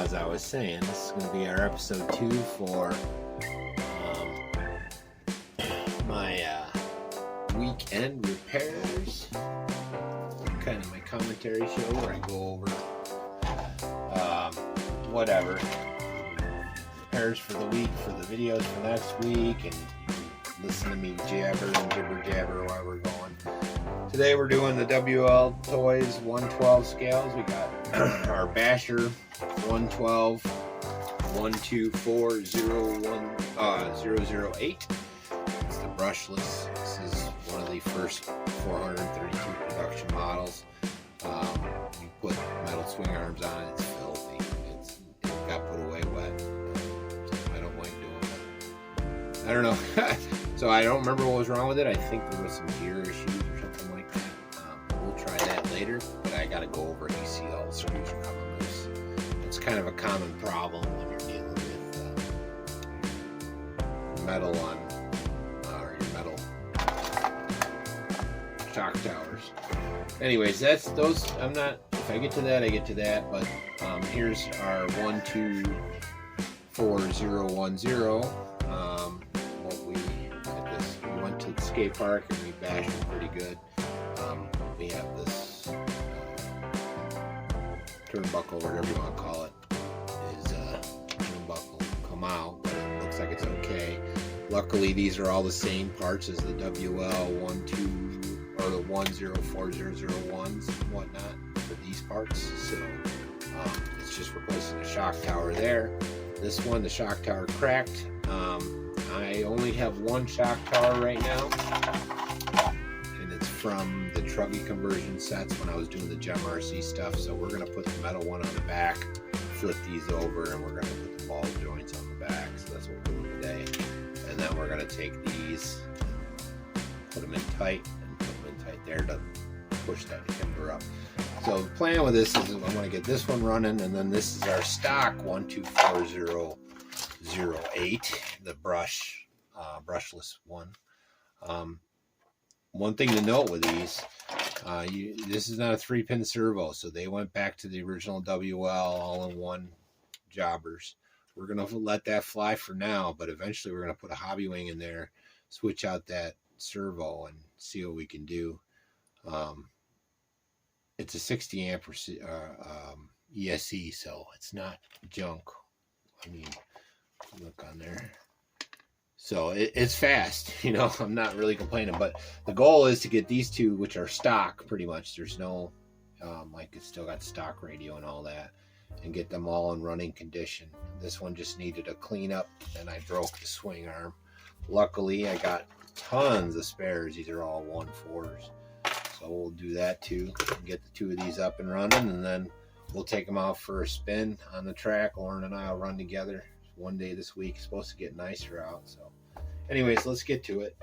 as I was saying, this is going to be our episode 2 for my weekend repairs. Kind of my commentary show where I go over whatever repairs for the week, for the videos for next week, and you listen to me jabber and jibber jabber while we're going. Today we're doing the Wltoys 112 scales. We got our Basher 112 12401008. It's the brushless. This is one of the first 432 production models. You put metal swing arms on it, it's filthy. It got put away wet. I don't like doing it. I don't know. So I don't remember what was wrong with it. I think there was some gear issues or something like that. We'll try that later, but I got to go over it. You see all the screws are coming loose. It's kind of a common problem when you're dealing with metal on or your metal shock towers. Anyways, that's those. I'm not. If I get to that, I get to that. But here's our 124010. What we had this. We went to the skate park and we bashed it pretty good. We have this turnbuckle, whatever you want to call it, is turnbuckle come out, but it looks like it's okay. Luckily, these are all the same parts as the WL12 or the 104001s and whatnot for these parts. So it's just replacing the shock tower there. This one, the shock tower cracked. I only have one shock tower right now, and it's from the Truggy conversion sets when I was doing the Gem RC stuff. So we're going to put the metal one on the back, flip these over, and we're going to put the ball joints on the back. So that's what we're doing today. And then we're going to take these, put them in tight, and put them in tight there to push that timber up. So the plan with this is I'm going to get this one running, and then this is our stock 124008, the brushless one. One thing to note with these, this is not a 3-pin servo, so they went back to the original WL all-in-one jobbers. We're going to let that fly for now, but eventually we're going to put a hobby wing in there, switch out that servo, and see what we can do. It's a 60 amp ESC, so it's not junk. I mean, look on there. So it's fast, you know. I'm not really complaining, but the goal is to get these two, which are stock pretty much. There's no, like it's still got stock radio and all that, and get them all in running condition. This one just needed a clean up, and I broke the swing arm. Luckily, I got tons of spares. These are all 1.4s. So we'll do that too, and get the two of these up and running, and then we'll take them out for a spin on the track. Lauren and I will run together one day this week. It's supposed to get nicer out. So anyways, let's get to it.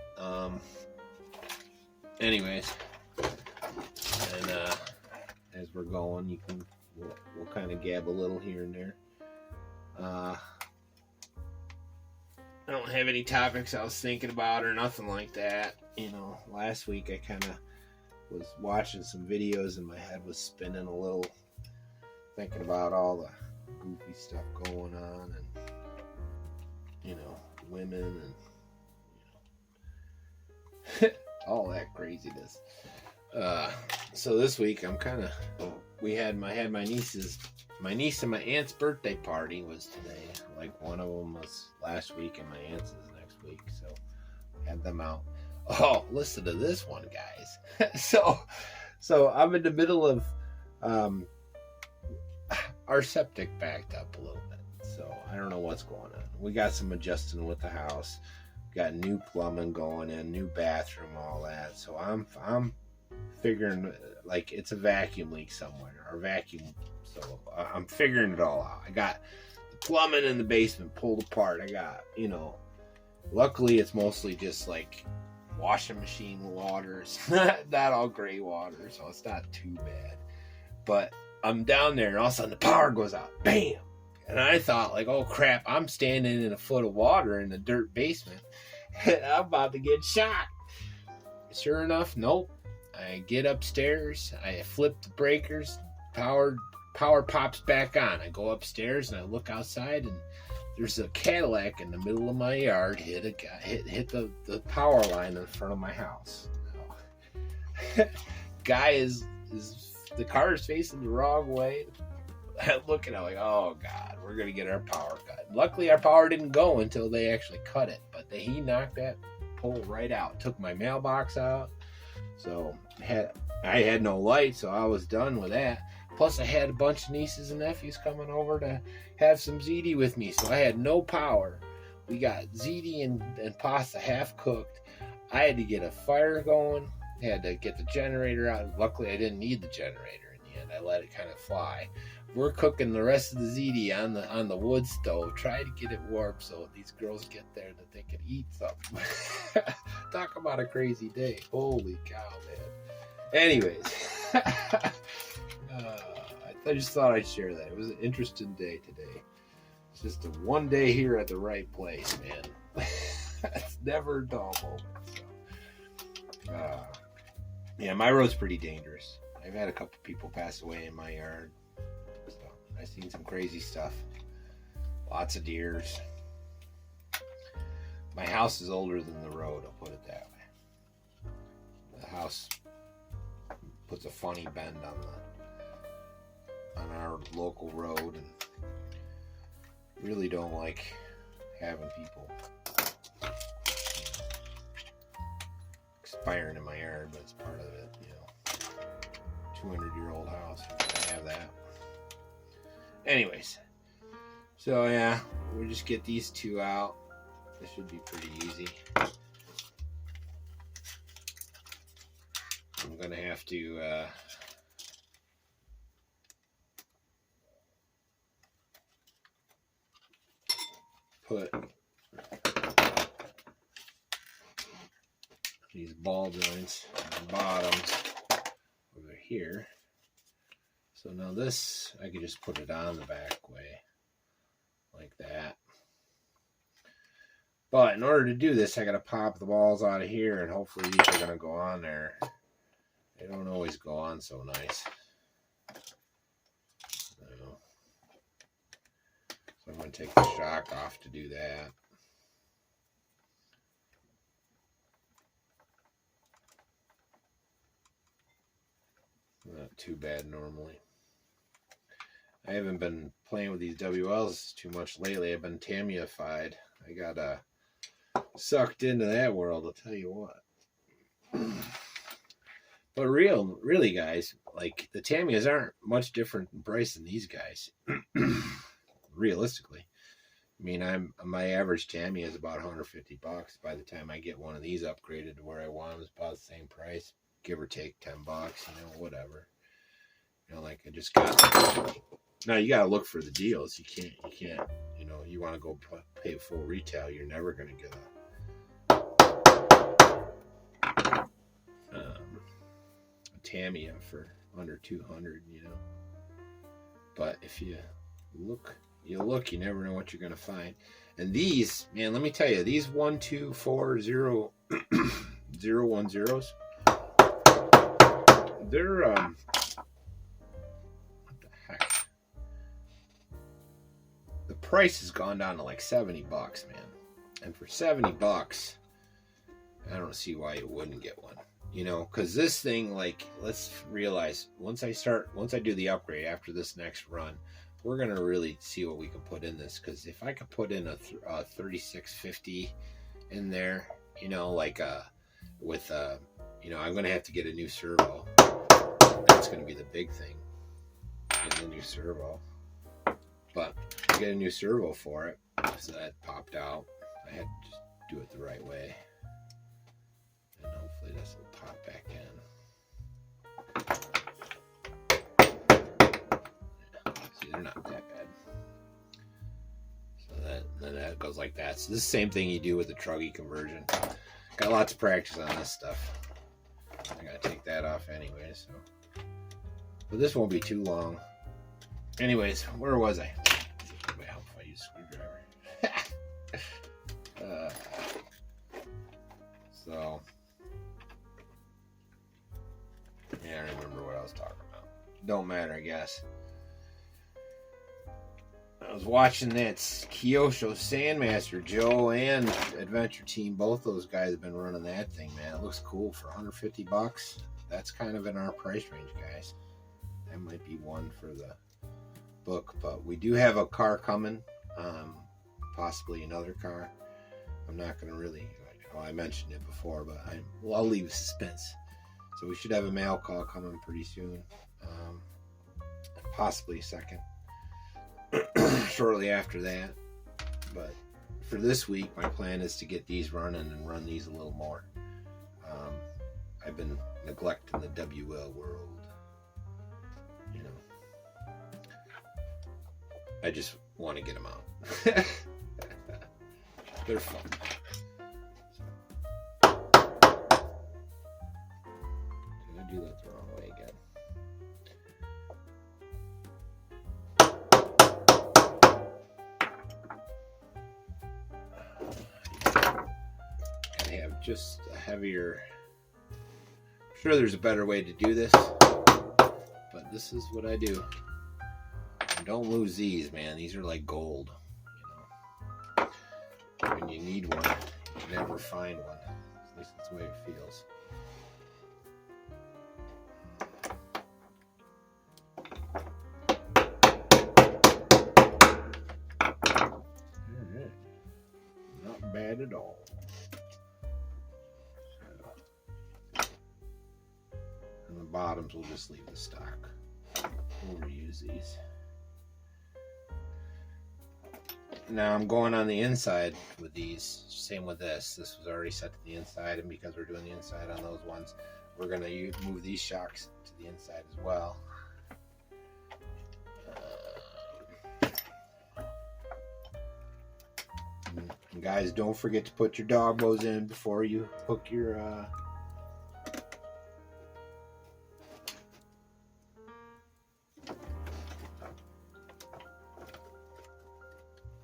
Anyways, and as we're going, we'll kind of gab a little here and there. I don't have any topics I was thinking about or nothing like that. You know, last week I kind of was watching some videos and my head was spinning a little, thinking about all the goofy stuff going on, and you know, women, and you know, all that craziness. So this week I'm kind of, I had my niece and my aunt's birthday party was today. Like one of them was last week and my aunt's is next week, so I had them out. Oh, listen to this one, guys. So I'm in the middle of our septic backed up a little bit, so I don't know what's going on. We got some adjusting with the house, got new plumbing going in, new bathroom, all that. So I'm figuring, like, it's a vacuum leak somewhere, or vacuum. So I'm figuring it all out. I got the plumbing in the basement pulled apart. I got, you know, luckily it's mostly just like washing machine water. It's not all gray water, so it's not too bad. But I'm down there, and all of a sudden the power goes out. Bam! And I thought, like, oh crap, I'm standing in a foot of water in the dirt basement. I'm about to get shot. Sure enough, nope. I get upstairs, I flip the breakers, power Power pops back on. I go upstairs and I look outside, and there's a Cadillac in the middle of my yard hit the power line in front of my house. Guy is the car is facing the wrong way. I look and I'm like, oh God, we're gonna get our power cut. Luckily, our power didn't go until they actually cut it, but he knocked that pole right out. Took my mailbox out, so I had no light, so I was done with that. Plus, I had a bunch of nieces and nephews coming over to have some ziti with me, so I had no power. We got ziti and pasta half cooked. I had to get a fire going. I had to get the generator out. Luckily, I didn't need the generator in the end. I let it kind of fly. We're cooking the rest of the ziti on the wood stove. Try to get it warm so these girls get there that they can eat something. Talk about a crazy day. Holy cow, man. Anyways. I just thought I'd share that. It was an interesting day today. It's just a one day here at the right place, man. It's never a dull moment. So. Yeah, my road's pretty dangerous. I've had a couple people pass away in my yard. So I've seen some crazy stuff. Lots of deers. My house is older than the road, I'll put it that way. The house puts a funny bend on our local road, and really don't like having people expiring in my yard, but it's part of it, 200-year-old house, I have that. Anyways, so yeah, we'll just get these two out. This should be pretty easy. I'm gonna have to put these ball joints on the bottoms over here. So now this, I could just put it on the back way like that. But in order to do this, I gotta pop the balls out of here, and hopefully these are gonna go on there. They don't always go on so nice. So I'm going to take the shock off to do that. Not too bad normally. I haven't been playing with these WLs too much lately. I've been TAMIYA-fied. I got sucked into that world, I'll tell you what. But really, guys, like the TAMIYAs aren't much different in price than these guys. Realistically, I mean, my average TAMIYA is about $150. By the time I get one of these upgraded to where I want them, it's about the same price, give or take $10. Whatever. Like I just got. Now you gotta look for the deals. You can't. You want to go pay full retail, you're never gonna get a TAMIYA for under 200. But if you look, you never know what you're gonna find. And these, man, let me tell you, these 1, 2, 4, 0, 0, 1 zeros, they're what the heck? The price has gone down to like $70, man. And for $70, I don't see why you wouldn't get one. Because this thing, like, let's realize once I do the upgrade after this next run, we're gonna really see what we can put in this. Because if I could put in a 3650 in there, I'm gonna have to get a new servo. That's gonna be the big thing, getting a new servo. But to get a new servo for it, so that popped out, I had to just do it the right way. And hopefully this will pop back in. See, they're not that bad. So then that goes like that. So this is the same thing you do with the truggy conversion. Got lots of practice on this stuff. I gotta take that off anyway, so. But this won't be too long. Anyways, where was I? Wait, how if I use a screwdriver? So. Yeah, I don't remember what I was talking about. Don't matter, I guess. I was watching that Kyosho Sandmaster. Joe and Adventure Team, both those guys have been running that thing, man. It looks cool for $150. That's kind of in our price range, guys. That might be one for the book, but we do have a car coming, possibly another car. I'm not going to really, well, I mentioned it before, but I'll leave suspense. So we should have a mail call coming pretty soon, possibly a second. Shortly after that. But for this week, my plan is to get these running and run these a little more. I've been neglecting the WL world, you know. I just want to get them out. They're fun. Did I do that the wrong way again? Have just a heavier, I'm sure there's a better way to do this, but this is what I do. And don't lose these, man. These are like gold, you know. When you need one, you never find one. At least that's the way it feels. All right. Not bad at all. Bottoms we'll just leave the stock. We'll reuse these. Now I'm going on the inside with these. Same with this. This was already set to the inside, and because we're doing the inside on those ones, we're going to move these shocks to the inside as well. And guys, don't forget to put your dog bows in before you hook your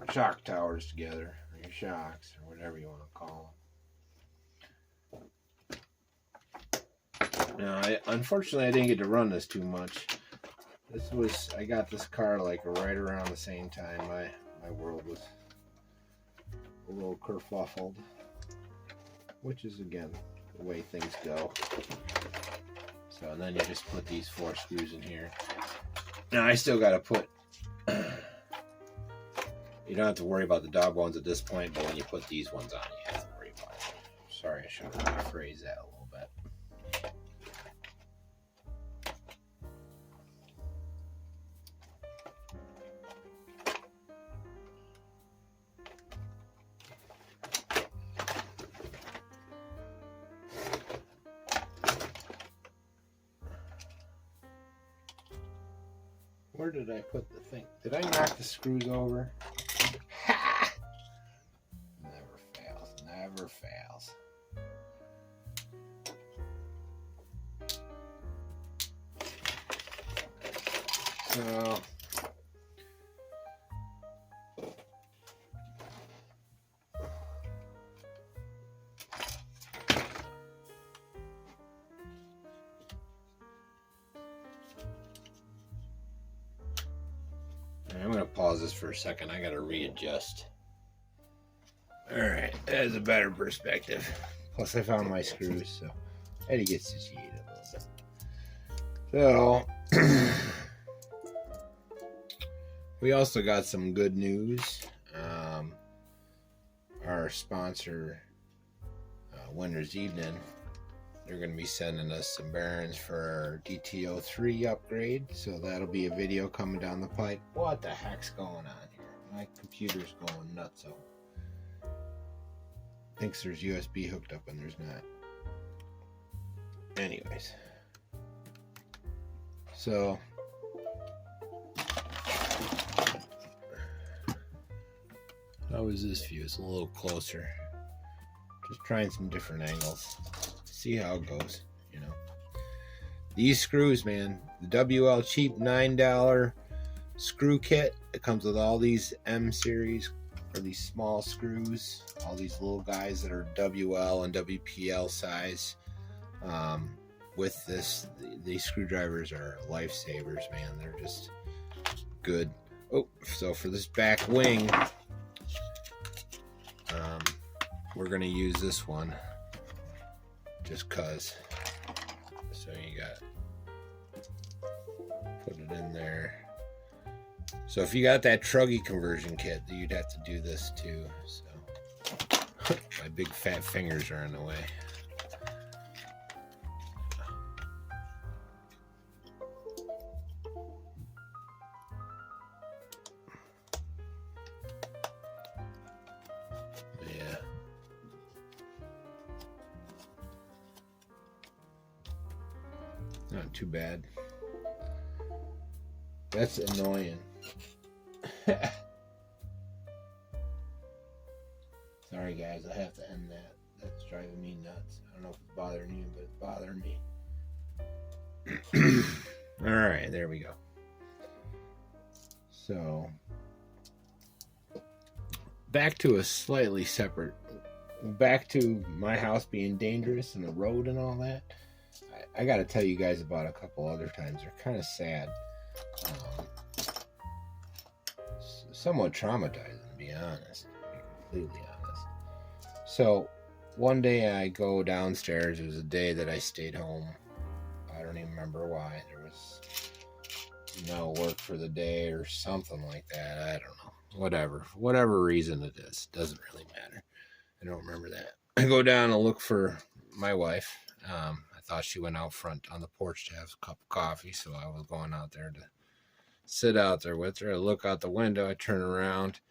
shock towers together, or your shocks, or whatever you want to call them. Now, unfortunately, I didn't get to run this too much. I got this car like right around the same time my world was a little kerfuffled, which is, again, the way things go. So, and then you just put these 4 screws in here. Now, I still got to put... You don't have to worry about the dog bones at this point, but when you put these ones on, you have to worry about it. Sorry, I should have rephrased that a little bit. Where did I put the thing? Did I knock the screws over? Ha! Never fails. Never fails. So I'm going to pause this for a second. I got to readjust. Alright, that is a better perspective. Plus I found my screws, so I had to get situated a little bit. So, we also got some good news. Our sponsor, Winter's Evening, they're going to be sending us some bearings for our DTO3 upgrade. So that'll be a video coming down the pipe. What the heck's going on here? My computer's going nuts. Thinks there's USB hooked up and there's not. Anyways. So how is this view? It's a little closer. Just trying some different angles. See how it goes, you know. These screws, man, the WL cheap $9 screw kit. It comes with all these M series, or these small screws, all these little guys that are WL and WPL size. With this, these screwdrivers are lifesavers, man. They're just good. Oh, so for this back wing, we're gonna use this one just cause. So you got, put it in there. So if you got that truggy conversion kit, you'd have to do this too. So my big fat fingers are in the way. Yeah. Not too bad. That's annoying. Sorry guys, I have to end that. That's driving me nuts. I don't know if it's bothering you, but it's bothering me. Alright, there we go. So, back to a slightly separate, back to my house being dangerous and the road and all that. I got to tell you guys about a couple other times. They're kind of sad. Somewhat traumatizing, to be honest. To be completely honest. So, one day I go downstairs. It was a day that I stayed home. I don't even remember why. There was no work for the day or something like that. I don't know. Whatever reason it is. Doesn't really matter. I don't remember that. I go down and look for my wife. I thought she went out front on the porch to have a cup of coffee, so I was going out there to sit out there with her. I look out the window, I turn around,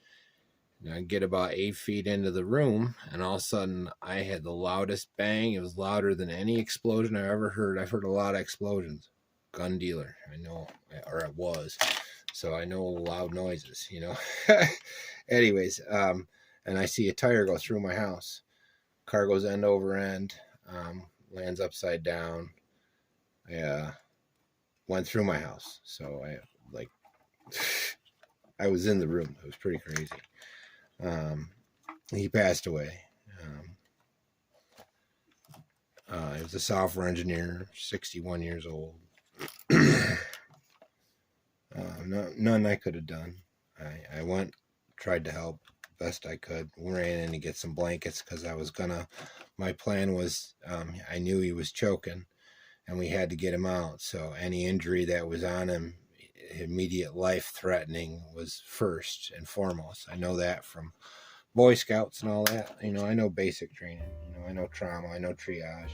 and I get about 8 feet into the room, and all of a sudden I had the loudest bang. It was louder than any explosion I've ever heard. I've heard a lot of explosions. Gun dealer, I know, or it was. So I know loud noises, you know. Anyways, and I see a tire go through my house. Car goes end over end, lands upside down. I went through my house. So I was in the room. It was pretty crazy. He passed away. He was a software engineer, 61 years old. None I could have done. I went, tried to help best I could. Ran in to get some blankets because I was gonna. My plan was, I knew he was choking, and we had to get him out. So any injury that was on him, immediate life threatening, was first and foremost. I know that from Boy Scouts and all that. You know, I know basic training. You know, I know trauma. I know triage.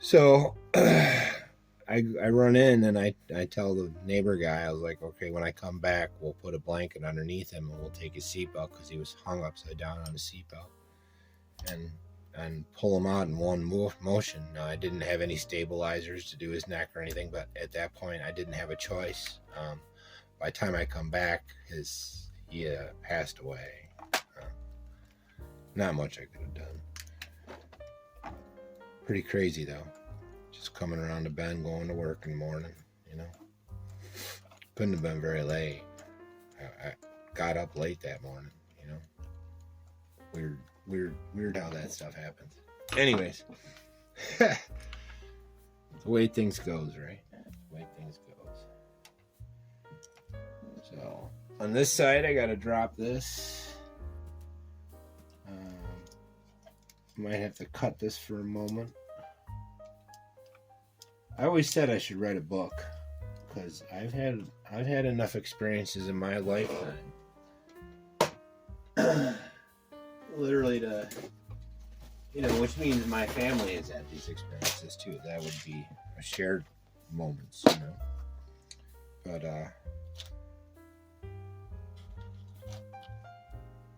So I run in and I tell the neighbor guy, I was like, okay, when I come back, we'll put a blanket underneath him and we'll take his seatbelt, because he was hung upside down on his seatbelt, and pull him out in one motion. Now, I didn't have any stabilizers to do his neck or anything, but at that point, I didn't have a choice. By the time I come back, he passed away. Not much I could have done. Pretty crazy, though. Just coming around the bend, going to work in the morning, you know. Couldn't have been very late. I got up late that morning, you know. Weird how that stuff happens. Anyways, the way things goes, right? The way things goes. So on this side, I gotta drop this. Might have to cut this for a moment. I always said I should write a book, because I've had enough experiences in my lifetime, literally to, you know, which means my family has had these experiences too. That would be a shared moments, you know. But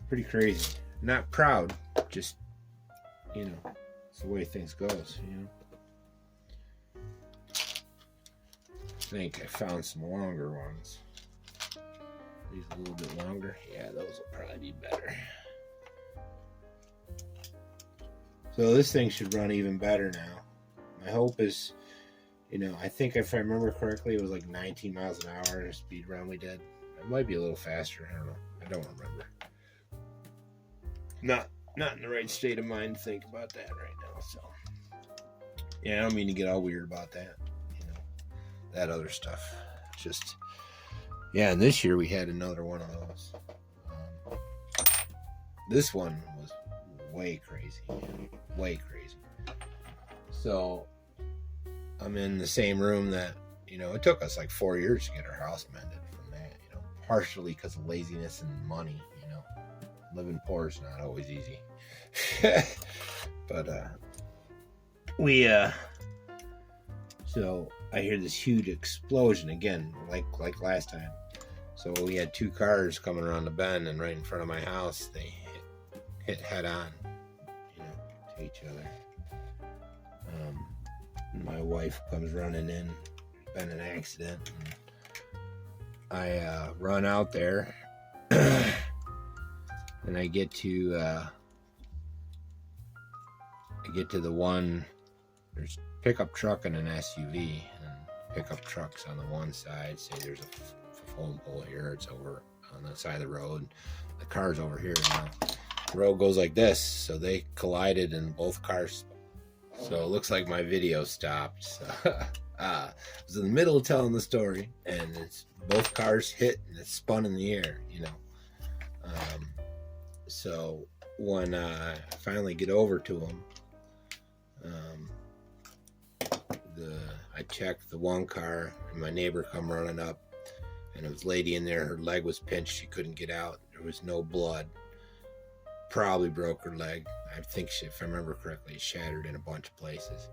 pretty crazy. Not proud, just, you know, it's the way things goes, you know. I think I found some longer ones. These a little bit longer. Yeah, those will probably be better. So this thing should run even better now. My hope is, you know, I think if I remember correctly, it was like 19 miles an hour in a speed round we did. It might be a little faster. I don't know. I don't remember. Not in the right state of mind to think about that right now. So yeah, I don't mean to get all weird about that. That other stuff. Just, Yeah, and this year we had another one of those. This one was way crazy, way crazy. So I'm in the same room that, you know, it took us like 4 years to get our house mended from that, you know, partially because of laziness and money, you know. Living poor is not always easy. But so I hear this huge explosion again, like last time. So we had 2 cars coming around the bend, and right in front of my house, they hit head on, you know, to each other. My wife comes running in. Been an accident. And I run out there, and I get to the one. There's a pickup truck and an SUV, and pickup truck's on the one side. Say there's a phone pole here. It's over on the side of the road. The car's over here now. The road goes like this, so they collided, and both cars. So it looks like my video stopped. So, I was in the middle of telling the story, and it's both cars hit, and it spun in the air, you know. So when I finally get over to them, I checked the one car, and my neighbor come running up, and it was a lady in there. Her leg was pinched. She couldn't get out. There was no blood. Probably broke her leg. I think if I remember correctly, it shattered in a bunch of places.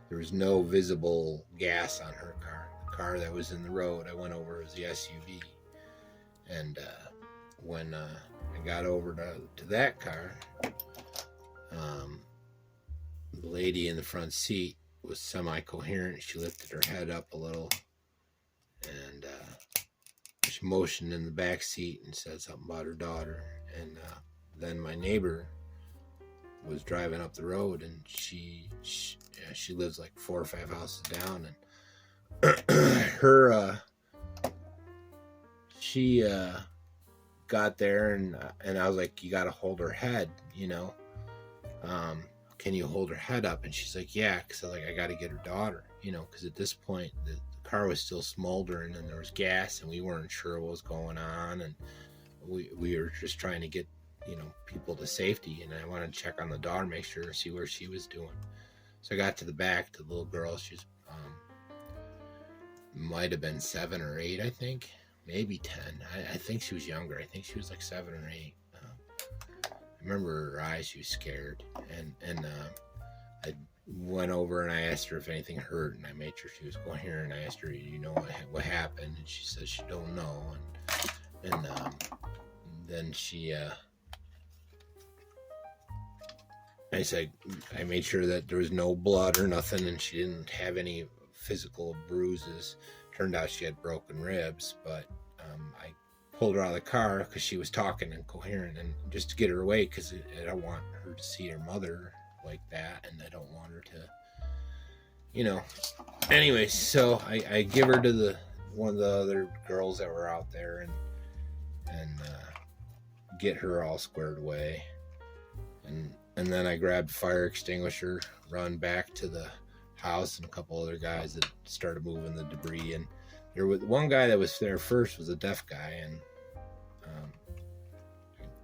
There was no visible gas on her car. The car that was in the road I went over was the SUV. And when I got over to that car, the lady in the front seat was semi-coherent. She lifted her head up a little, and she motioned in the back seat and said something about her daughter. And then my neighbor was driving up the road, and she lives like 4 or 5 houses down, and she got there, and I was like, you got to hold her head, you know. Can you hold her head up? And she's like, yeah, because I got to get her daughter, you know, because at this point the car was still smoldering, and there was gas, and we weren't sure what was going on, and we were just trying to get, you know, people to safety, and I wanted to check on the daughter, make sure, see where she was doing. So I got to the back, to the little girl. She's might have been 7 or 8, I think, maybe 10. I think she was younger. I think she was like 7 or 8. I remember her eyes. She was scared, and I went over and I asked her if anything hurt, and I made sure she was coherent. I asked her, you know, what happened, and she said she don't know, and then she I said, I made sure that there was no blood or nothing, and she didn't have any physical bruises. Turned out she had broken ribs, but I pulled her out of the car because she was talking and coherent, and just to get her away, because I don't want her to see her mother like that, and I don't want her to, you know. Anyway, so I give her to one of the other girls that were out there, and get her all squared away, and then I grabbed a fire extinguisher, run back to the house, and a couple other guys that started moving the debris. And there was one guy that was there first was a deaf guy, and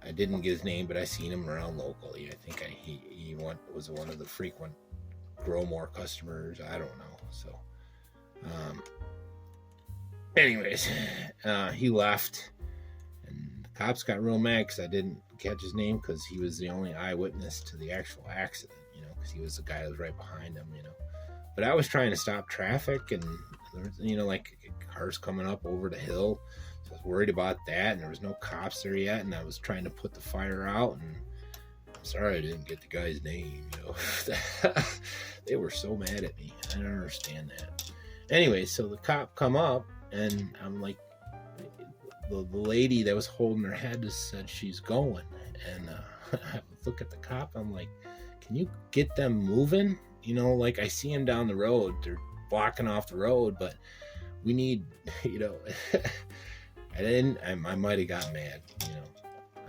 I didn't get his name, but I seen him around locally. I think he was one of the frequent Grow More customers. I don't know. So anyways, he left, and the cops got real mad because I didn't catch his name, because he was the only eyewitness to the actual accident, you know, because he was the guy that was right behind him, you know. But I was trying to stop traffic, and there was, you know, like cars coming up over the hill, so I was worried about that, and there was no cops there yet, and I was trying to put the fire out, and I'm sorry I didn't get the guy's name, you know. They were so mad at me. I don't understand that. Anyway, so the cop come up, and I'm like, the lady that was holding her head just said she's going, and I look at the cop, I'm like, can you get them moving? You know, like, I see them down the road, they're blocking off the road, but we need, you know. I might have got mad, you know.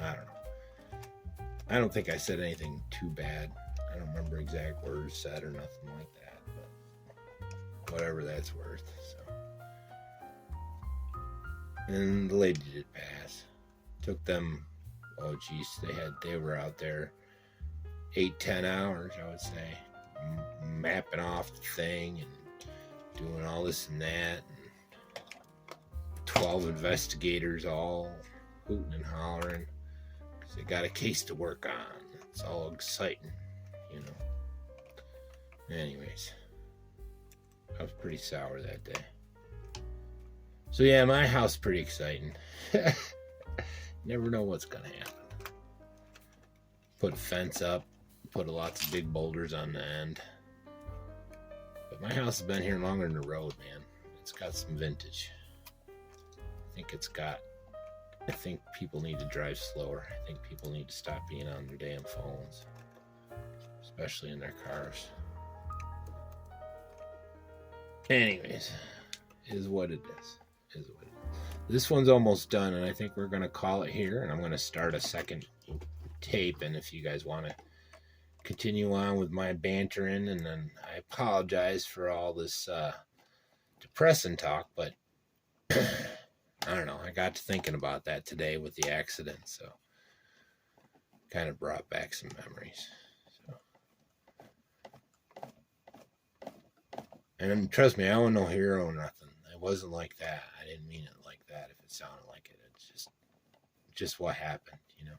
I don't know. I don't think I said anything too bad. I don't remember exact words said or nothing like that, but whatever that's worth. So And the lady did pass. Took them, oh geez, they were out there 8-10 hours, I would say, mapping off the thing and doing all this and that, and 12 investigators all hooting and hollering because they got a case to work on. It's all exciting, you know. Anyways, I was pretty sour that day. So yeah, my house is pretty exciting. Never know what's gonna happen. Put a fence up, put lots of big boulders on the end. But my house has been here longer than the road, man. It's got some vintage. I think people need to drive slower. I think people need to stop being on their damn phones, especially in their cars. Anyways, is what it is. This one's almost done, and I think we're going to call it here, and I'm going to start a second tape, and if you guys want to continue on with my bantering, and then I apologize for all this depressing talk, but I don't know, I got to thinking about that today with the accident, so kind of brought back some memories. And trust me, I wasn't no hero or nothing. It wasn't like that. I didn't mean it like that. If it sounded like it, it's just what happened, you know.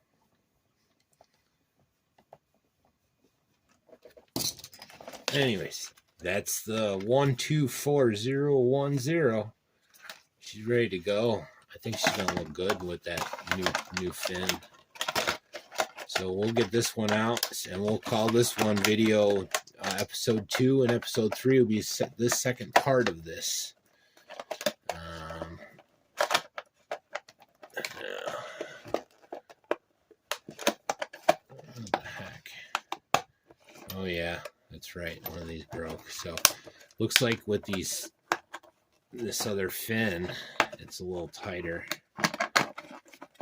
Anyways, that's the 124010. She's ready to go. I think she's gonna look good with that new fin. So we'll get this one out, and we'll call this one video episode 2, and episode 3 will be this second part of this. What the heck? Oh yeah, that's right. One of these broke. So looks like with this other fin, it's a little tighter.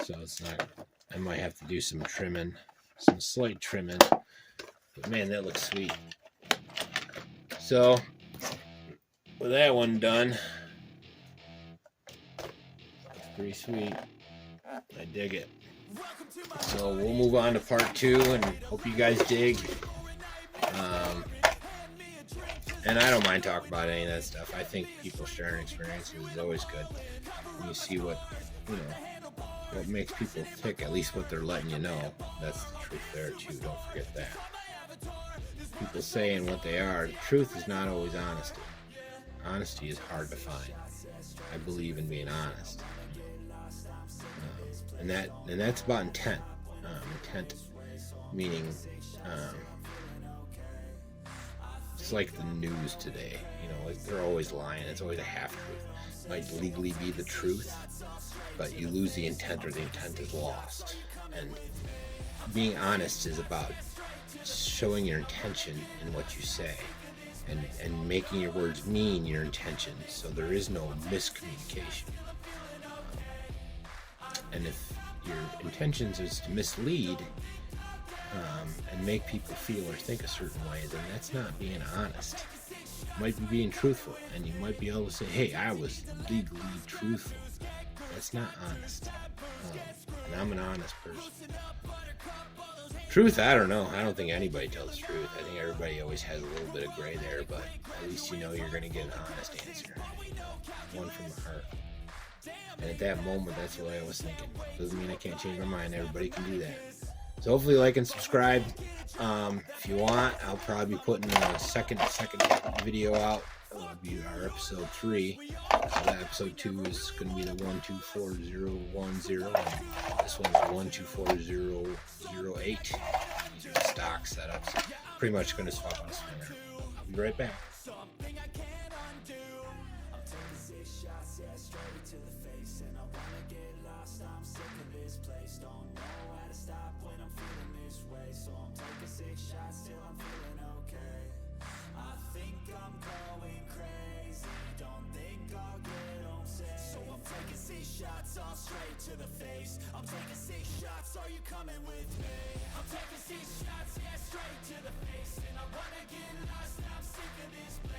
So it's not. I might have to do some trimming, some slight trimming. But man, that looks sweet. So with that one done, it's pretty sweet. I dig it. So we'll move on to part 2, and hope you guys dig. And I don't mind talking about any of that stuff. I think people sharing experiences is always good. When you see what makes people tick, at least what they're letting you know. That's the truth there too. Don't forget that. People saying what they are. The truth is not always honesty. Honesty is hard to find. I believe in being honest. And that's about intent. Intent meaning it's like the news today. You know, they're always lying. It's always a half-truth. It might legally be the truth, but you lose the intent, or the intent is lost. And being honest is about showing your intention in what you say, and making your words mean your intention, so there is no miscommunication. And if your intentions is to mislead and make people feel or think a certain way, then that's not being honest. You might be being truthful, and you might be able to say, hey, I was legally truthful. That's not honest. And I'm an honest person. Truth, I don't know. I don't think anybody tells the truth. I think everybody always has a little bit of gray there, but at least you know you're going to get an honest answer. One from the heart. And at that moment, that's what I was thinking. Doesn't mean I can't change my mind. Everybody can do that. So hopefully like and subscribe. If you want, I'll probably be putting a second video out. It'll be our episode 3. So that episode 2 is going to be the 124010. And this one's the 124008. These are the stock setups. Pretty much going to swap this one out. I'll be right back. All straight to the face. I'm taking 6 shots, are you coming with me? I'm taking 6 shots, yeah, straight to the face. And I wanna get lost, I'm sick of this place.